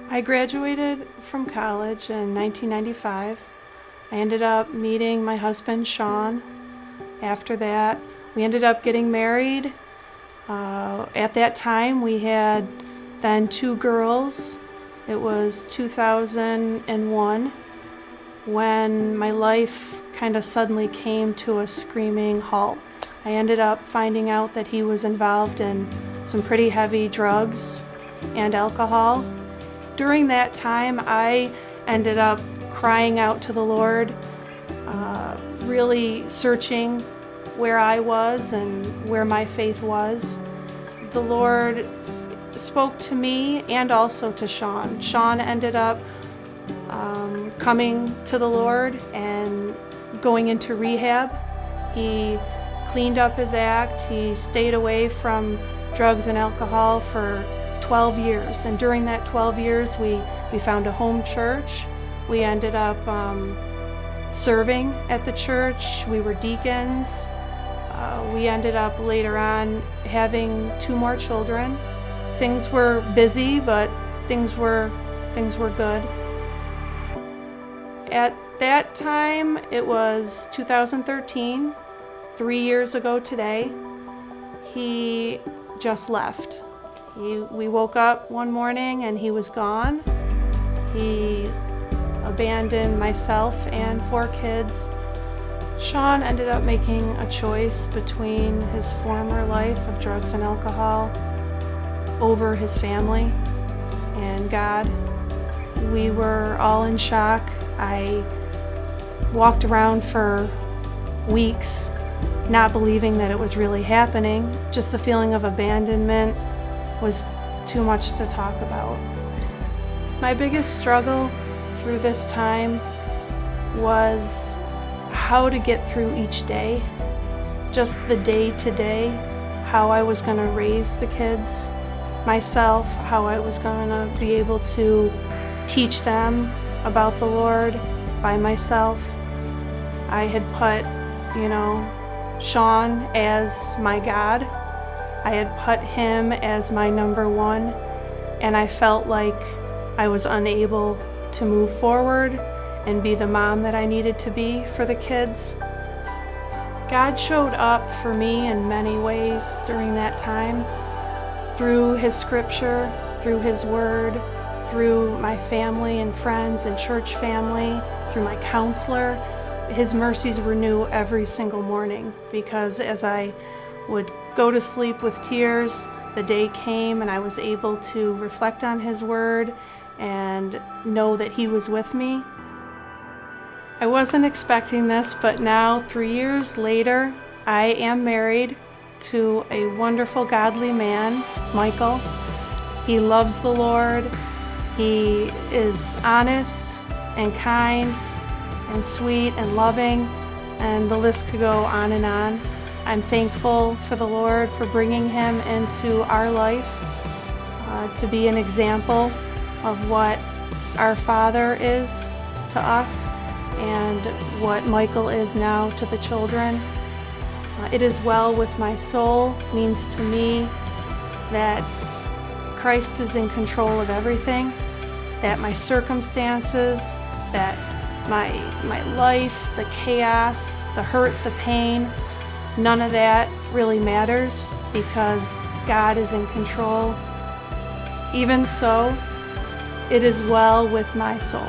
I graduated from college in 1995. I ended up meeting my husband, Sean. After that, we ended up getting married. At that time, we had then 2 girls. It was 2001 when my life kind of suddenly came to a screaming halt. I ended up finding out that he was involved in some pretty heavy drugs and alcohol. During that time, I ended up crying out to the Lord, really searching where I was and where my faith was. The Lord spoke to me and also to Sean. Sean ended up coming to the Lord and going into rehab. He cleaned up his act. He stayed away from drugs and alcohol for 12 years. And during that 12 years, we found a home church. We ended up serving at the church. We were deacons. We ended up later on having 2 more children. Things were busy, but things were good. At that time, it was 2013, 3 years ago today. He just left. We woke up one morning and he was gone. He abandoned myself and 4 kids. Sean ended up making a choice between his former life of drugs and alcohol over his family and God. We were all in shock. I walked around for weeks not believing that it was really happening. Just the feeling of abandonment was too much to talk about. My biggest struggle through this time was how to get through each day, just the day-to-day, how I was going to raise the kids myself, how I was going to be able to teach them about the Lord by myself. I had put, Sean as my God. I had put him as my number one, and I felt like I was unable to move forward and be the mom that I needed to be for the kids. God showed up for me in many ways during that time, through his scripture, through his word, through my family and friends and church family, through my counselor. His mercies were new every single morning, because as I would go to sleep with tears, the day came and I was able to reflect on his word and know that he was with me. I wasn't expecting this, but now, 3 years later, I am married to a wonderful, godly man, Michael. He loves the Lord. He is honest and kind and sweet and loving, and the list could go on and on. I'm thankful for the Lord for bringing him into our life to be an example of what our Father is to us and what Michael is now to the children. It is well with my soul means to me that Christ is in control of everything, that my circumstances, that my life, the chaos, the hurt, the pain, none of that really matters because God is in control. Even so, it is well with my soul.